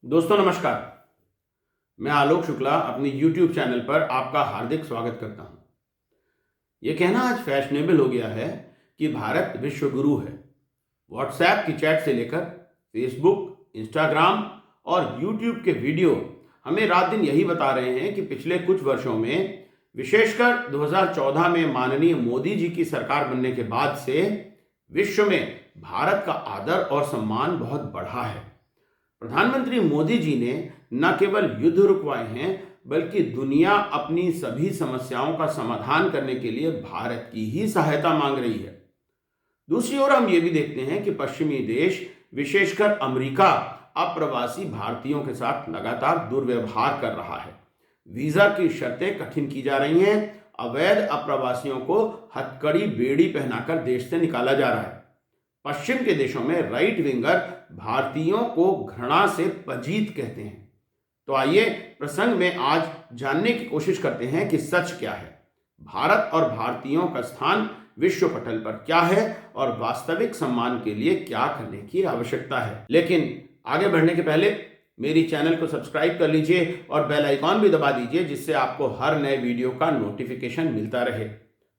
दोस्तों नमस्कार। मैं आलोक शुक्ला अपनी YouTube चैनल पर आपका हार्दिक स्वागत करता हूं। यह कहना आज फैशनेबल हो गया है कि भारत विश्व गुरु है। व्हाट्सएप की चैट से लेकर फेसबुक, इंस्टाग्राम और YouTube के वीडियो हमें रात दिन यही बता रहे हैं कि पिछले कुछ वर्षों में, विशेषकर 2014 में माननीय मोदी जी की सरकार बनने के बाद से विश्व में भारत का आदर और सम्मान बहुत बढ़ा है। प्रधानमंत्री मोदी जी ने न केवल युद्ध रुकवाए हैं, बल्कि दुनिया अपनी सभी समस्याओं का समाधान करने के लिए भारत की ही सहायता मांग रही है। दूसरी ओर हम ये भी देखते हैं कि पश्चिमी देश, विशेषकर अमेरिका, अप्रवासी भारतीयों के साथ लगातार दुर्व्यवहार कर रहा है। वीजा की शर्तें कठिन की जा रही हैं, अवैध अप्रवासियों को हथकड़ी बेड़ी पहनाकर देश से निकाला जा रहा है। पश्चिम के देशों में राइट विंगर भारतीयों को घृणा से पजीत कहते हैं। तो आइए प्रसंग में आज जानने की कोशिश करते हैं कि सच क्या है, भारत और भारतीयों का स्थान विश्व पटल पर क्या है और वास्तविक सम्मान के लिए क्या करने की आवश्यकता है। लेकिन आगे बढ़ने के पहले मेरी चैनल को सब्सक्राइब कर लीजिए और बेल आइकॉन भी दबा दीजिए, जिससे आपको हर नए वीडियो का नोटिफिकेशन मिलता रहे।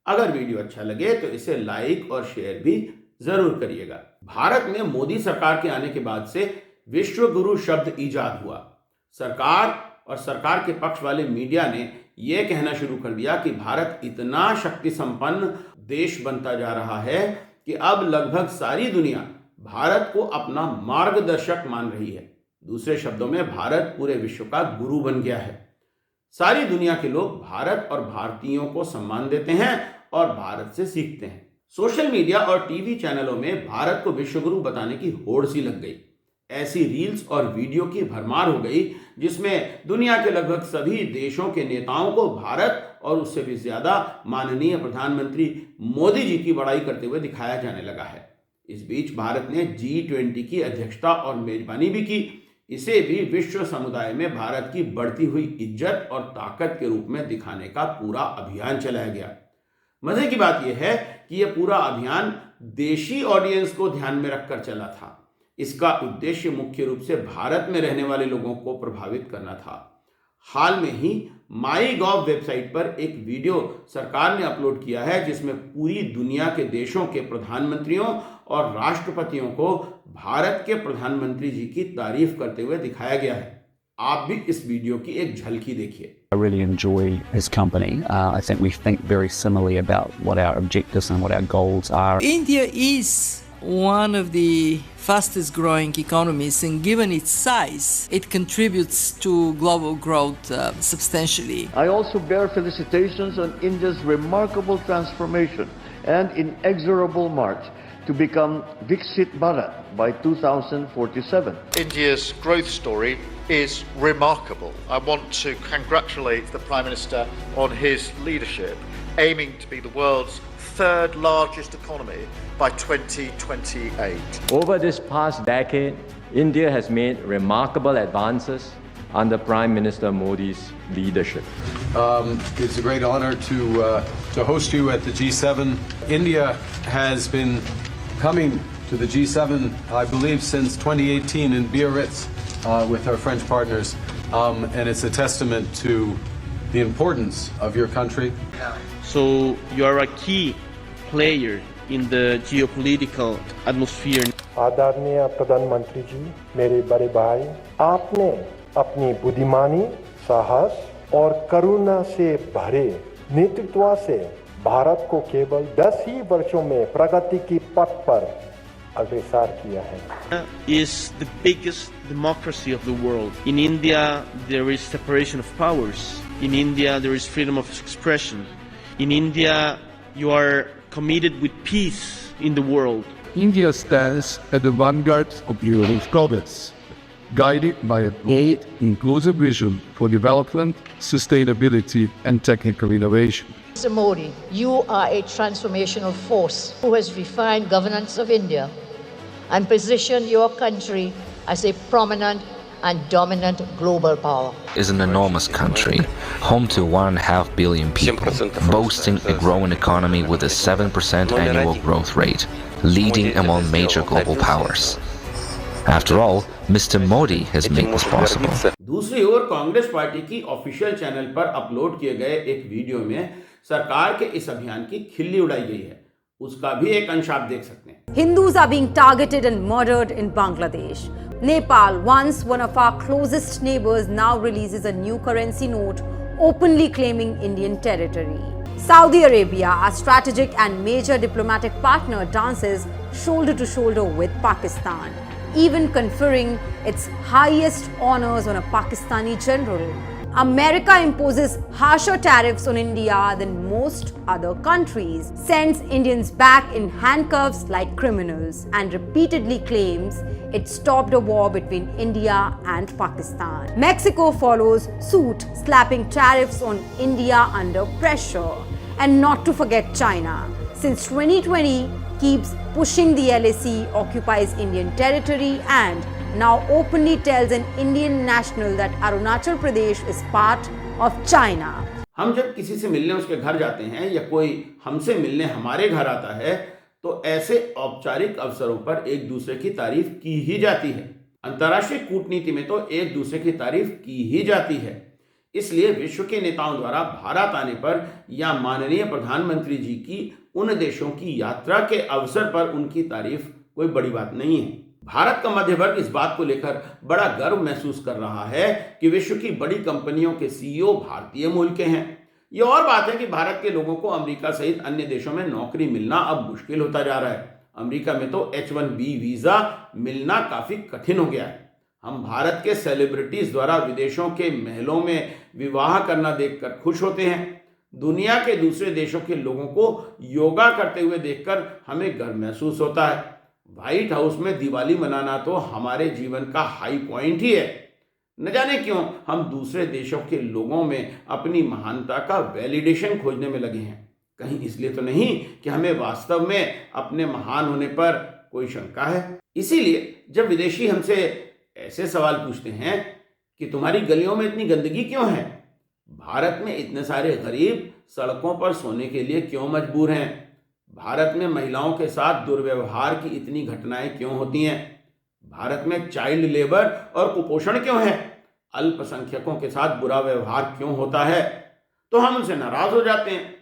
अगर वीडियो अच्छा लगे तो इसे लाइक और शेयर भी जरूर करिएगा। भारत में मोदी सरकार के आने के बाद से विश्व गुरु शब्द ईजाद हुआ। सरकार और सरकार के पक्ष वाले मीडिया ने यह कहना शुरू कर दिया कि भारत इतना शक्ति संपन्न देश बनता जा रहा है कि अब लगभग सारी दुनिया भारत को अपना मार्गदर्शक मान रही है। दूसरे शब्दों में, भारत पूरे विश्व का गुरु बन गया है। सारी दुनिया के लोग भारत और भारतीयों को सम्मान देते हैं और भारत से सीखते हैं। सोशल मीडिया और टीवी चैनलों में भारत को विश्वगुरु बताने की होड़ सी लग गई। ऐसी रील्स और वीडियो की भरमार हो गई जिसमें दुनिया के लगभग सभी देशों के नेताओं को भारत और उससे भी ज्यादा माननीय प्रधानमंत्री मोदी जी की बड़ाई करते हुए दिखाया जाने लगा है। इस बीच भारत ने G20 की अध्यक्षता और मेजबानी भी की। इसे भी विश्व समुदाय में भारत की बढ़ती हुई इज्जत और ताकत के रूप में दिखाने का पूरा अभियान चलाया गया। मजे की बात यह है कि यह पूरा अभियान देशी ऑडियंस को ध्यान में रखकर चला था। इसका उद्देश्य मुख्य रूप से भारत में रहने वाले लोगों को प्रभावित करना था। हाल में ही MyGov वेबसाइट पर एक वीडियो सरकार ने अपलोड किया है, जिसमें पूरी दुनिया के देशों के प्रधानमंत्रियों और राष्ट्रपतियों को भारत के प्रधानमंत्री जी की तारीफ करते हुए दिखाया गया है। आप भी इस वीडियो की एक झलकी देखिए। I really enjoy his company. I think we think very similarly about what our objectives and what our goals are. India is one of the fastest growing economies, and given its size, it contributes to global growth substantially. I also bear felicitations on India's remarkable transformation and inexorable march to become Viksit Bharat by 2047. India's growth story is remarkable. I want to congratulate the Prime Minister on his leadership, aiming to be the world's third largest economy by 2028. Over this past decade, India has made remarkable advances under Prime Minister Modi's leadership. It's a great honor to host you at the G7. India has been coming to the G7, I believe, since 2018 in Biarritz with our French partners, and it's a testament to the importance of your country. So you are a key player in the geopolitical atmosphere. आदरणीय प्रधानमंत्री जी, मेरे बड़े भाई, आपने अपनी बुद्धिमानी, साहस और करुणा से भरे नेतृत्व से भारत को केवल 10 ही वर्षों में प्रगति की पथ पर अग्रसर किया है। Is the biggest democracy of the world. In India, there is separation of powers. In India, there is freedom of expression. In India, you are committed with peace in the world. India stands at the vanguard of European progress, guided by a bold, inclusive vision for development, sustainability, and technical innovation. Mr. Modi, you are a transformational force who has refined governance of India and positioned your country as a prominent and dominant global power. Is an enormous country, home to 1.5 billion people, boasting a growing economy with a 7% annual growth rate, leading among major global powers. After all, Mr. Modi has made this possible. दूसरी ओर Congress party की official channel पर upload किए गए एक video में सरकार के इस अभियान की खिल्ली उड़ाई गई है। उसका भी एक अंश आप देख सकते हैं। Hindus are being targeted and murdered in Bangladesh. Nepal, once one of our closest neighbors, now releases a new currency note openly claiming Indian territory. Saudi Arabia, our strategic and major diplomatic partner, dances shoulder to shoulder with Pakistan, even conferring its highest honors on a Pakistani general. America imposes harsher tariffs on India than most other countries, sends Indians back in handcuffs like criminals, and repeatedly claims it stopped a war between India and Pakistan. Mexico follows suit, slapping tariffs on India under pressure. And not to forget China, since 2020 keeps pushing the LAC, occupies Indian territory, and now openly tells an Indian national that Arunachal Pradesh is part of China. हम जब किसी से मिलने उसके घर जाते हैं या कोई हमसे मिलने हमारे घर आता है तो ऐसे औपचारिक अवसरों पर एक दूसरे की तारीफ की ही जाती है। अंतर्राष्ट्रीय कूटनीति में तो एक दूसरे की तारीफ की ही जाती है। इसलिए विश्व के नेताओं द्वारा भारत आने पर या माननीय प्रधानमंत्री जी की उन देशों की यात्रा के अवसर पर उनकी तारीफ कोई बड़ी बात नहीं है। भारत का मध्य वर्ग इस बात को लेकर बड़ा गर्व महसूस कर रहा है कि विश्व की बड़ी कंपनियों के सीईओ भारतीय मूल के हैं। यह और बात है कि भारत के लोगों को अमेरिका सहित अन्य देशों में नौकरी मिलना अब मुश्किल होता जा रहा है। अमेरिका में तो H-1B वीजा मिलना काफी कठिन हो गया है। हम भारत के सेलिब्रिटीज द्वारा विदेशों के महलों में विवाह करना देखकर खुश होते हैं। दुनिया के दूसरे देशों के लोगों को योगा करते हुए देखकर हमें गर्व महसूस होता है। व्हाइट हाउस में दिवाली मनाना तो हमारे जीवन का हाई पॉइंट ही है। न जाने क्यों हम दूसरे देशों के लोगों में अपनी महानता का वैलिडेशन खोजने में लगे हैं। कहीं इसलिए तो नहीं कि हमें वास्तव में अपने महान होने पर कोई शंका है। इसीलिए जब विदेशी हमसे ऐसे सवाल पूछते हैं कि तुम्हारी गलियों में इतनी गंदगी क्यों है, भारत में इतने सारे गरीब सड़कों पर सोने के लिए क्यों मजबूर हैं, भारत में महिलाओं के साथ दुर्व्यवहार की इतनी घटनाएं क्यों होती हैं, भारत में चाइल्ड लेबर और कुपोषण क्यों है, अल्पसंख्यकों के साथ बुरा व्यवहार क्यों होता है, तो हम उनसे नाराज हो जाते हैं।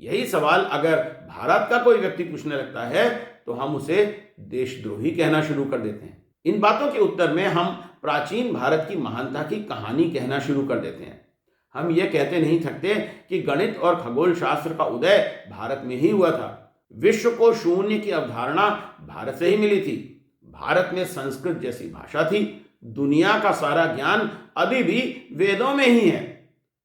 यही सवाल अगर भारत का कोई व्यक्ति पूछने लगता है तो हम उसे देशद्रोही कहना शुरू कर देते हैं। इन बातों के उत्तर में हम प्राचीन भारत की महानता की कहानी कहना शुरू कर देते हैं। हम ये कहते नहीं थकते कि गणित और खगोल शास्त्र का उदय भारत में ही हुआ था। विश्व को शून्य की अवधारणा भारत से ही मिली थी। भारत में संस्कृत जैसी भाषा थी। दुनिया का सारा ज्ञान अभी भी वेदों में ही है।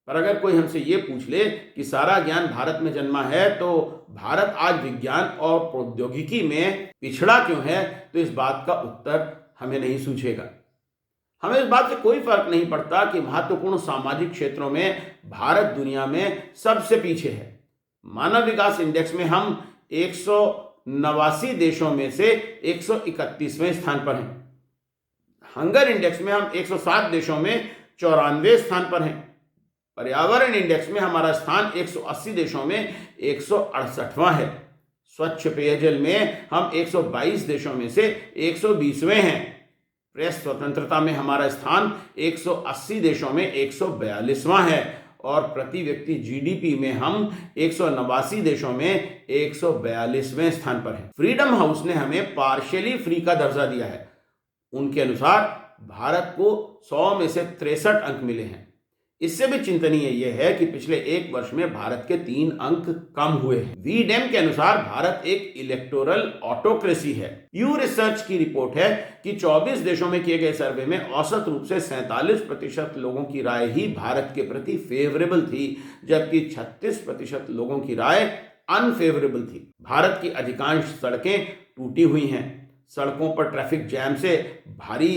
पर अगर कोई हमसे ये पूछ ले कि सारा ज्ञान भारत में जन्मा है तो भारत आज विज्ञान और प्रौद्योगिकी में पिछड़ा क्यों है, तो इस बात का उत्तर हमें नहीं सूझेगा। हमें इस बात से कोई फर्क नहीं पड़ता कि महत्वपूर्ण सामाजिक क्षेत्रों में भारत दुनिया में सबसे पीछे है। मानव विकास इंडेक्स में हम 189 देशों में से 131वें स्थान पर हैं। हंगर इंडेक्स में हम 107 देशों में 94वें स्थान पर हैं। पर्यावरण इंडेक्स में हमारा स्थान 180 देशों में 168वां है। स्वच्छ पेयजल में हम 122 देशों में से 120वें हैं। प्रेस स्वतंत्रता में हमारा स्थान 180 देशों में 142वां है और प्रति व्यक्ति जीडीपी में हम 189 देशों में 142वें स्थान पर हैं। फ्रीडम हाउस ने हमें पार्शियली फ्री का दर्जा दिया है। उनके अनुसार भारत को 100 में से 63 अंक मिले हैं। इससे भी चिंतनीय यह है कि पिछले एक वर्ष में भारत के 3 अंक कम हुए हैं। वीडेम के अनुसार भारत एक इलेक्टोरल ऑटोक्रेसी है। यू रिसर्च की रिपोर्ट है कि 24 देशों में किए गए सर्वे में औसत रूप से 47% लोगों की राय ही भारत के प्रति फेवरेबल थी, जबकि 36% लोगों की राय अनफेवरेबल थी। भारत की अधिकांश सड़कें टूटी हुई हैं। सड़कों पर ट्रैफिक जैम से भारी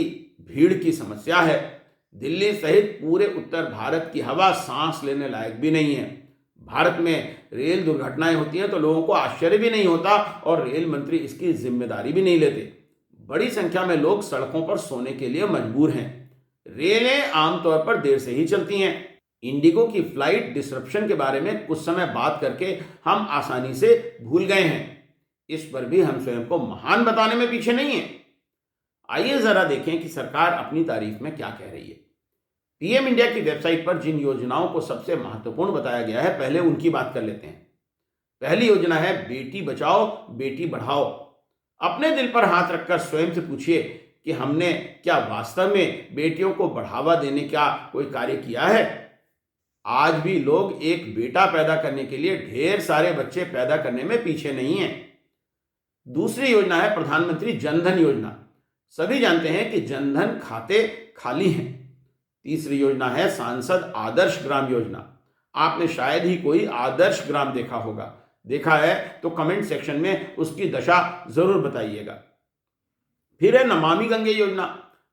भीड़ की समस्या है। दिल्ली सहित पूरे उत्तर भारत की हवा सांस लेने लायक भी नहीं है। भारत में रेल दुर्घटनाएं होती हैं तो लोगों को आश्चर्य भी नहीं होता और रेल मंत्री इसकी जिम्मेदारी भी नहीं लेते। बड़ी संख्या में लोग सड़कों पर सोने के लिए मजबूर हैं। रेलें आमतौर पर देर से ही चलती हैं। इंडिगो की फ्लाइट डिसरप्शन के बारे में कुछ समय बात करके हम आसानी से भूल गए हैं। इस पर भी हम स्वयं को महान बताने में पीछे नहीं हैं। आइए जरा देखें कि सरकार अपनी तारीफ में क्या कह रही है। पीएम इंडिया की वेबसाइट पर जिन योजनाओं को सबसे महत्वपूर्ण बताया गया है, पहले उनकी बात कर लेते हैं। पहली योजना है बेटी बचाओ बेटी बढ़ाओ। अपने दिल पर हाथ रखकर स्वयं से पूछिए कि हमने क्या वास्तव में बेटियों को बढ़ावा देने का कोई कार्य किया है। आज भी लोग एक बेटा पैदा करने के लिए ढेर सारे बच्चे पैदा करने में पीछे नहीं हैं। दूसरी योजना है प्रधानमंत्री जनधन योजना। सभी जानते हैं कि जनधन खाते खाली हैं। तीसरी योजना है सांसद आदर्श ग्राम योजना। आपने शायद ही कोई आदर्श ग्राम देखा होगा, देखा है तो कमेंट सेक्शन में उसकी दशा जरूर बताइएगा। फिर है नमामि गंगे योजना।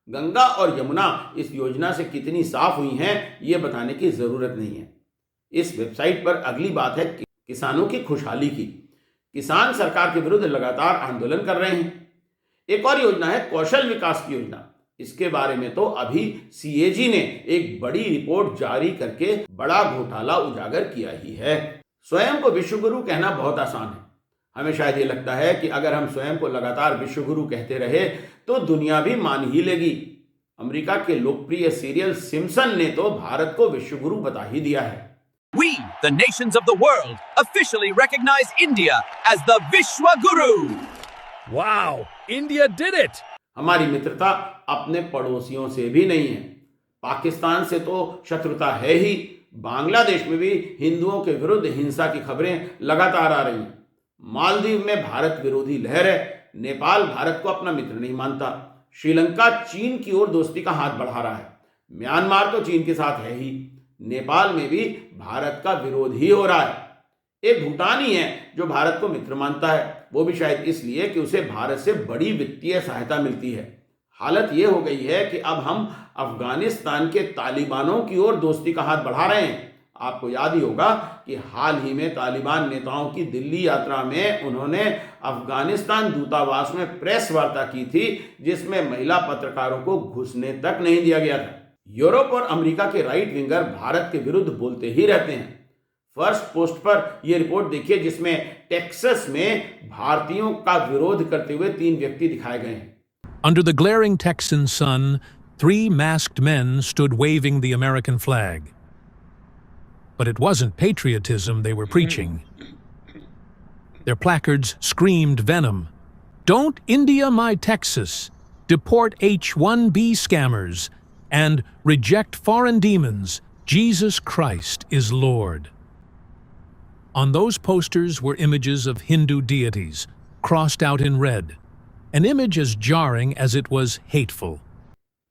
गंगा और यमुना इस योजना से कितनी साफ हुई हैं ये बताने की जरूरत नहीं है। इस वेबसाइट पर अगली बात है किसानों की खुशहाली की। किसान सरकार के विरुद्ध लगातार आंदोलन कर रहे हैं। एक और योजना है कौशल विकास की योजना। इसके बारे में तो अभी सीएजी ने एक बड़ी रिपोर्ट जारी करके बड़ा घोटाला उजागर किया ही है। स्वयं को विश्वगुरु कहना बहुत आसान है। हमें शायद ये लगता है कि अगर हम स्वयं को लगातार विश्वगुरु कहते रहे तो दुनिया भी मान ही लेगी। अमेरिका के लोकप्रिय सीरियल सिम्पसन ने तो भारत को विश्वगुरु बता ही दिया है। We, the nations of the world, officially recognize India as the Vishwa Guru. Wow, India did it! हमारी मित्रता अपने पड़ोसियों से भी नहीं है। पाकिस्तान से तो शत्रुता है ही। बांग्लादेश में भी हिंदुओं के विरुद्ध हिंसा की खबरें लगातार आ रही हैं। मालदीव में भारत विरोधी लहर है। नेपाल भारत को अपना मित्र नहीं मानता। श्रीलंका चीन की ओर दोस्ती का हाथ बढ़ा रहा है। म्यांमार तो चीन के साथ है ही। नेपाल में भी भारत का विरोध ही हो रहा है। एक भूटान ही है जो भारत को मित्र मानता है, वो भी शायद इसलिए कि उसे भारत से बड़ी वित्तीय सहायता मिलती है। हालत ये हो गई है कि अब हम अफगानिस्तान के तालिबानों की ओर दोस्ती का हाथ बढ़ा रहे हैं। आपको याद ही होगा कि हाल ही में तालिबान नेताओं की दिल्ली यात्रा में उन्होंने अफगानिस्तान दूतावास में प्रेस वार्ता की थी, जिसमें महिला पत्रकारों को घुसने तक नहीं दिया गया था। यूरोप और अमेरिका के राइट विंगर भारत के विरुद्ध बोलते ही रहते हैं। फर्स्ट पोस्ट पर यह रिपोर्ट देखिए, जिसमें टेक्सास में भारतीयों का विरोध करते हुए 3 व्यक्ति दिखाए गए हैं। Under the glaring Texan sun, 3 masked men stood waving the American flag. But it wasn't patriotism they were preaching. Their placards screamed venom. Don't India my Texas, deport H-1B scammers, and reject foreign demons. Jesus Christ is Lord. On those posters were images of Hindu deities, crossed out in red, an image as jarring as it was hateful.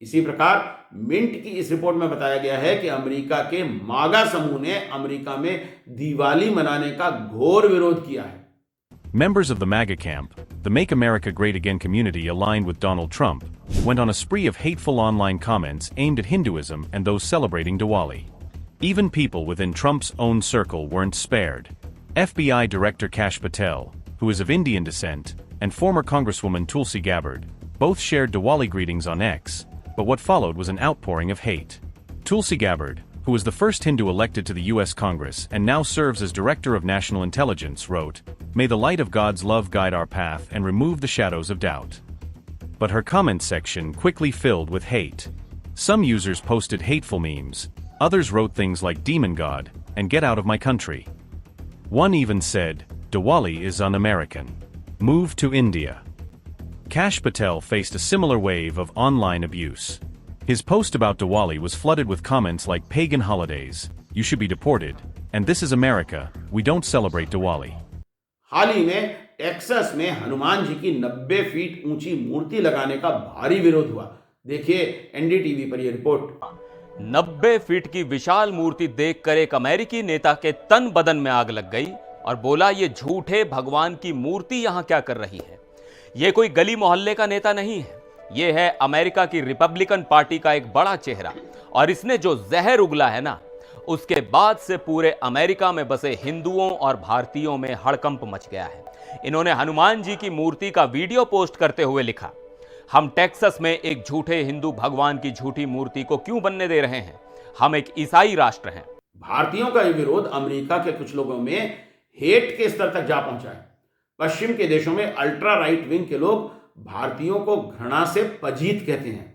इसी प्रकार mint की इस report में बताया गया है कि America के मागा समूह ने अमेरिका में दिवाली मनाने का घोर विरोध किया है। Members of the MAGA camp, the Make America Great Again community aligned with Donald Trump, went on a spree of hateful online comments aimed at Hinduism and those celebrating Diwali. Even people within Trump's own circle weren't spared. FBI Director Kash Patel, who is of Indian descent, and former Congresswoman Tulsi Gabbard, both shared Diwali greetings on X, but what followed was an outpouring of hate. Tulsi Gabbard, who was the first Hindu elected to the U.S. Congress and now serves as Director of National Intelligence, wrote, "May the light of God's love guide our path and remove the shadows of doubt." But her comment section quickly filled with hate. Some users posted hateful memes, others wrote things like "Demon God" and "Get out of my country." One even said, "Diwali is un-American. Move to India." Kash Patel faced a similar wave of online abuse. His post about Diwali was flooded with comments like "pagan holidays," "you should be deported," and "this is America, we don't celebrate Diwali." हाल ही में Texas में हनुमान जी की 90 feet ऊंची मूर्ति लगाने का भारी विरोध हुआ। देखिए एनडीटीवी पर यह रिपोर्ट। 90 फीट की विशाल मूर्ति देखकर एक अमेरिकी नेता के तन बदन में आग लग गई और बोला, ये झूठे भगवान की मूर्ति यहां क्या कर रही है। ये कोई गली मोहल्ले का नेता नहीं है, ये है अमेरिका की रिपब्लिकन पार्टी का एक बड़ा चेहरा, और इसने जो जहर उगला है ना, उसके बाद से पूरे अमेरिका में बसे हिंदुओं और भारतीयों में हड़कंप मच गया है। इन्होंने हनुमान जी की मूर्ति का वीडियो पोस्ट करते हुए लिखा, हम टेक्सास में एक झूठे हिंदू भगवान की झूठी मूर्ति को क्यों बनने दे रहे हैं, हम एक ईसाई राष्ट्र हैं। भारतीयों का यह विरोध अमेरिका के कुछ लोगों में हेट के स्तर तक जा पहुंचा है। पश्चिम के देशों में अल्ट्रा राइट विंग के लोग भारतीयों को घृणा से पजीत कहते हैं।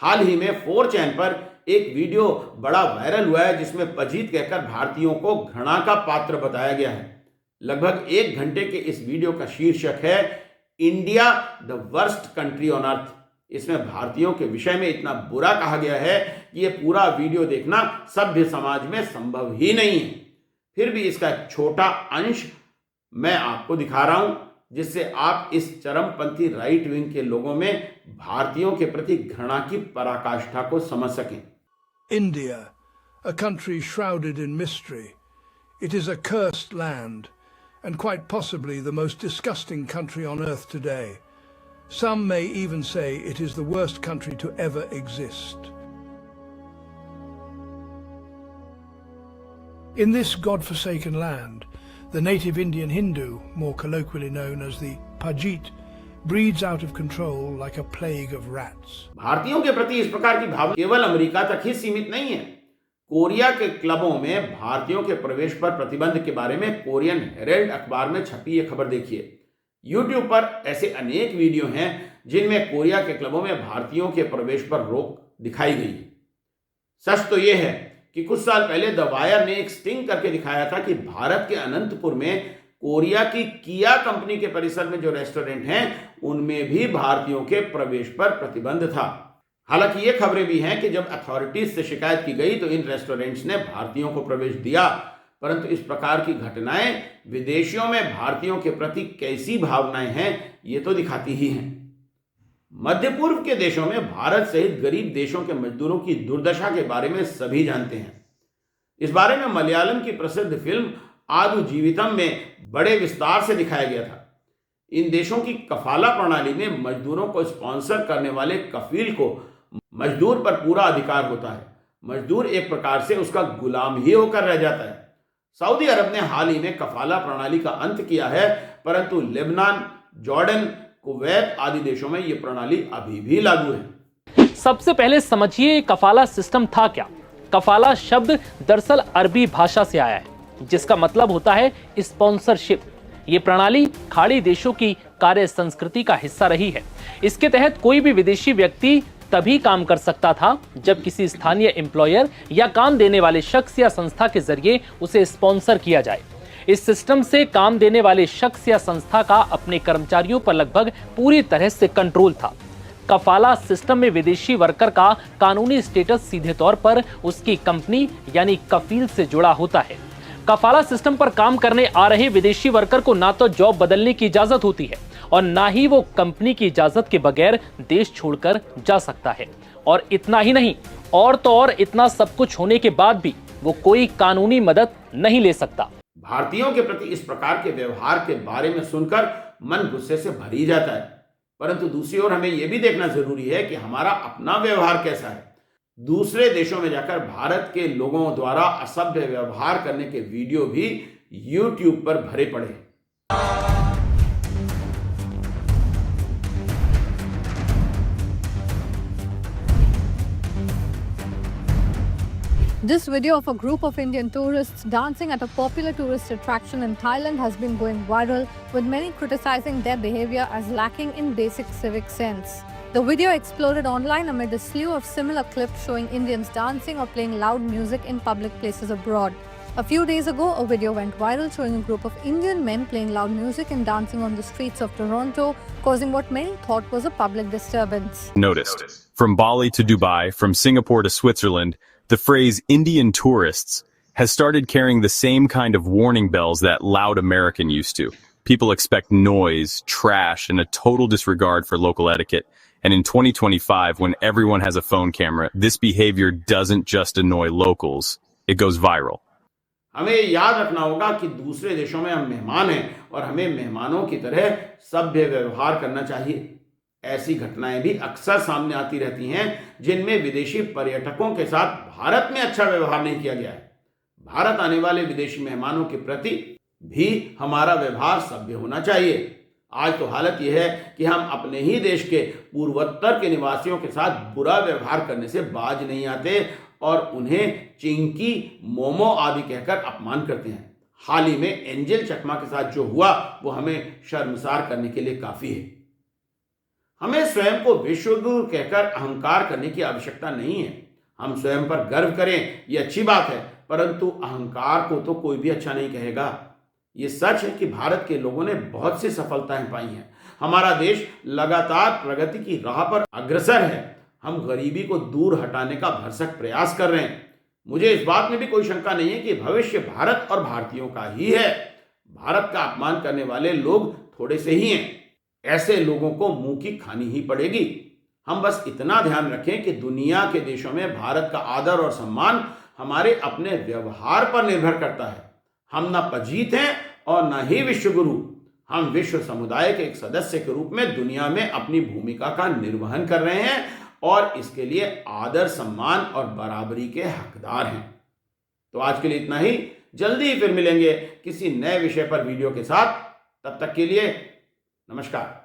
हाल ही में 4chan पर एक वीडियो बड़ा वायरल हुआ है जिसमें पजीत कहकर भारतीयों को घृणा का पात्र बताया गया है। लगभग 1 घंटे के इस वीडियो का शीर्षक है India the worst country on earth. इसमें भारतीयों के विषय में इतना बुरा कहा गया है कि यह पूरा वीडियो देखना सभ्य समाज में संभव ही नहीं है। फिर भी इसका छोटा अंश मैं आपको दिखा रहा हूं जिससे आप इस चरमपंथी राइट विंग के लोगों में भारतीयों के प्रति घृणा की पराकाष्ठा को समझ सकें। India, a country shrouded in mystery. It is a cursed land and quite possibly the most disgusting country on earth today. Some may even say it is the worst country to ever exist. In this God-forsaken land, the native Indian Hindu, more colloquially known as the Pajit, breeds out of control like a plague of rats. भारतीयों के प्रति इस प्रकार की भावना केवल America तक ही सीमित नहीं है। कोरिया के क्लबों में भारतीयों के प्रवेश पर प्रतिबंध के बारे में कोरियन हेरल्ड अखबार में छपी ये खबर देखिए। YouTube पर ऐसे अनेक वीडियो हैं जिनमें कोरिया के क्लबों में भारतीयों के प्रवेश पर रोक दिखाई गई है। सच तो यह है कि कुछ साल पहले द वायर ने एक स्टिंग करके दिखाया था कि भारत के अनंतपुर में कोरिया की किया कंपनी के परिसर में जो रेस्टोरेंट हैं उनमें भी भारतीयों के प्रवेश पर प्रतिबंध था। हालांकि ये खबरें भी हैं कि जब अथॉरिटीज से शिकायत की गई तो इन रेस्टोरेंट्स ने भारतीयों को प्रवेश दिया, परंतु इस प्रकार की घटनाएं विदेशियों में भारतीयों के प्रति कैसी भावनाएं हैं ये तो दिखाती ही हैं। मध्य पूर्व के देशों में भारत सहित गरीब देशों के मजदूरों की दुर्दशा के बारे में सभी जानते हैं। इस बारे में मलयालम की प्रसिद्ध फिल्म आदु जीवितम में बड़े विस्तार से दिखाया गया था। इन देशों की कफाला प्रणाली में मजदूरों को स्पॉन्सर करने वाले कफील को मजदूर पर पूरा अधिकार होता है। मजदूर एक प्रकार से उसका गुलाम ही होकर रह जाता है। सऊदी अरब ने हाल ही में कफाला प्रणाली का अंत किया है, परंतु लेबनान, जॉर्डन, कुवैत आदि देशों में यह प्रणाली अभी भी लागू है। सबसे पहले समझिए कफाला सिस्टम था क्या। कफाला शब्द दरअसल अरबी भाषा से आया है जिसका मतलब होता है स्पॉन्सरशिप। ये प्रणाली खाड़ी देशों की कार्य संस्कृति का हिस्सा रही है। इसके तहत कोई भी विदेशी व्यक्ति तभी काम कर सकता था जब किसी स्थानीय एम्प्लॉयर या काम देने वाले शख्स या संस्था के जरिए उसे स्पॉन्सर किया जाए। इस सिस्टम से काम देने वाले शख्स या संस्था का अपने कर्मचारियों पर लगभग पूरी तरह से कंट्रोल था। कफाला सिस्टम में विदेशी वर्कर का कानूनी स्टेटस सीधे तौर पर उसकी कंपनी यानी कफील से जुड़ा होता है। कफाला सिस्टम पर काम करने आ रहे विदेशी वर्कर को ना तो जॉब बदलने की इजाजत होती है और ना ही वो कंपनी की इजाजत के बगैर देश छोड़कर जा सकता है। और इतना ही नहीं, और तो और इतना सब कुछ होने के बाद भी वो कोई कानूनी मदद नहीं ले सकता। भारतीयों के प्रति इस प्रकार के व्यवहार के बारे में सुनकर मन गुस्से से भर ही जाता है, परंतु दूसरी ओर हमें यह भी देखना जरूरी है कि हमारा अपना व्यवहार कैसा है। दूसरे देशों में जाकर भारत के लोगों द्वारा असभ्य व्यवहार करने के वीडियो भी YouTube पर भरे पड़े हैं। This video of a group of Indian tourists dancing at a popular tourist attraction in Thailand has been going viral, with many criticizing their behavior as lacking in basic civic sense. The video exploded online amid a slew of similar clips showing Indians dancing or playing loud music in public places abroad. A few days ago, a video went viral showing a group of Indian men playing loud music and dancing on the streets of Toronto, causing what many thought was a public disturbance. Noticed. From Bali to Dubai, from Singapore to Switzerland, the phrase Indian tourists has started carrying the same kind of warning bells that loud American used to. People expect noise, trash, and a total disregard for local etiquette. And in 2025, when everyone has a phone camera, this behavior doesn't just annoy locals, it goes viral. हमें याद रखना होगा कि दूसरे देशों में हम मेहमान हैं और हमें मेहमानों की तरह सभ्य व्यवहार करना चाहिए। ऐसी घटनाएं भी अक्सर सामने आती रहती हैं जिनमें विदेशी पर्यटकों के साथ भारत में अच्छा व्यवहार नहीं किया गया है। भारत आने वाले विदेशी मेहमानों के प्रति भी हमारा व्यवहार सभ्य होना चाहिए। आज तो हालत यह है कि हम अपने ही देश के पूर्वोत्तर के निवासियों के साथ बुरा व्यवहार करने से बाज नहीं आते और उन्हें चिंकी, मोमो आदि कहकर अपमान करते हैं। हाल ही में एंजल चकमा के साथ जो हुआ वो हमें शर्मसार करने के लिए काफी है। हमें स्वयं को विश्वगुरु कहकर अहंकार करने की आवश्यकता नहीं है। हम स्वयं पर गर्व करें, ये अच्छी बात है, परंतु अहंकार को तो कोई भी अच्छा नहीं कहेगा। ये सच है कि भारत के लोगों ने बहुत सी सफलताएं पाई हैं। हमारा देश लगातार प्रगति की राह पर अग्रसर है। हम गरीबी को दूर हटाने का भरसक प्रयास कर रहे हैं। मुझे इस बात में भी कोई शंका नहीं है कि भविष्य भारत और भारतीयों का ही है। भारत का अपमान करने वाले लोग थोड़े से ही हैं। ऐसे लोगों को मुंह की खानी ही पड़ेगी। हम बस इतना ध्यान रखें कि दुनिया के देशों में भारत का आदर और सम्मान हमारे अपने व्यवहार पर निर्भर करता है। हम न पजीत हैं और न ही विश्वगुरु। हम विश्व समुदाय के एक सदस्य के रूप में दुनिया में अपनी भूमिका का निर्वहन कर रहे हैं और इसके लिए आदर, सम्मान और बराबरी के हकदार हैं। तो आज के लिए इतना ही। जल्दी ही फिर मिलेंगे किसी नए विषय पर वीडियो के साथ। तब तक के लिए नमस्कार।